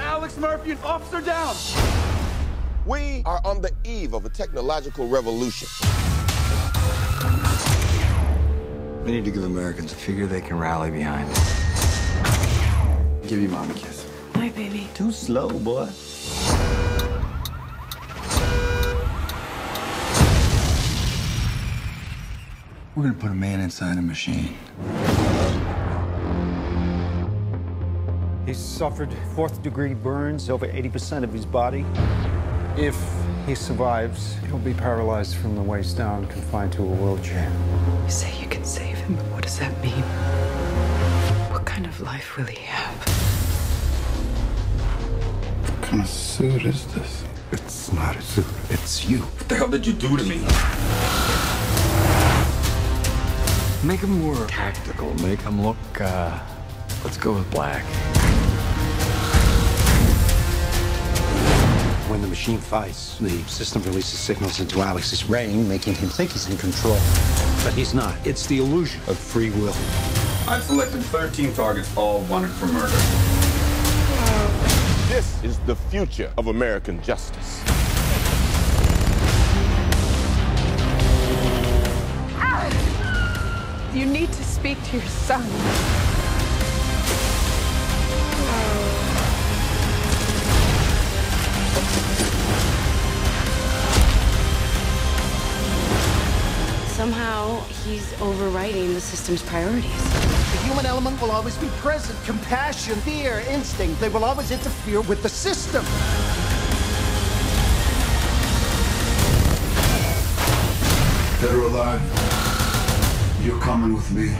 Alex Murphy and officer down. We are on the eve of a technological revolution. We need to give Americans a figure they can rally behind. Give your mom a kiss. Hi, baby. Too slow, boy. We're gonna put a man inside a machine. He suffered fourth-degree burns, over 80% of his body. If he survives, he'll be paralyzed from the waist down, confined to a wheelchair. You say you can save him, but what does that mean? What kind of life will he have? What kind of suit is this? It's not a suit, it's you. What the hell did you do to me? Make him more tactical. Make him look, let's go with black. When the machine fights, the system releases signals into Alex's brain, making him think he's in control. But he's not. It's the illusion of free will. I've selected 13 targets, all wanted for murder. This is the future of American justice. You need to speak to your son. Somehow, he's overriding the system's priorities. The human element will always be present. Compassion, fear, instinct, they will always interfere with the system. Dead or alive, you're coming with me.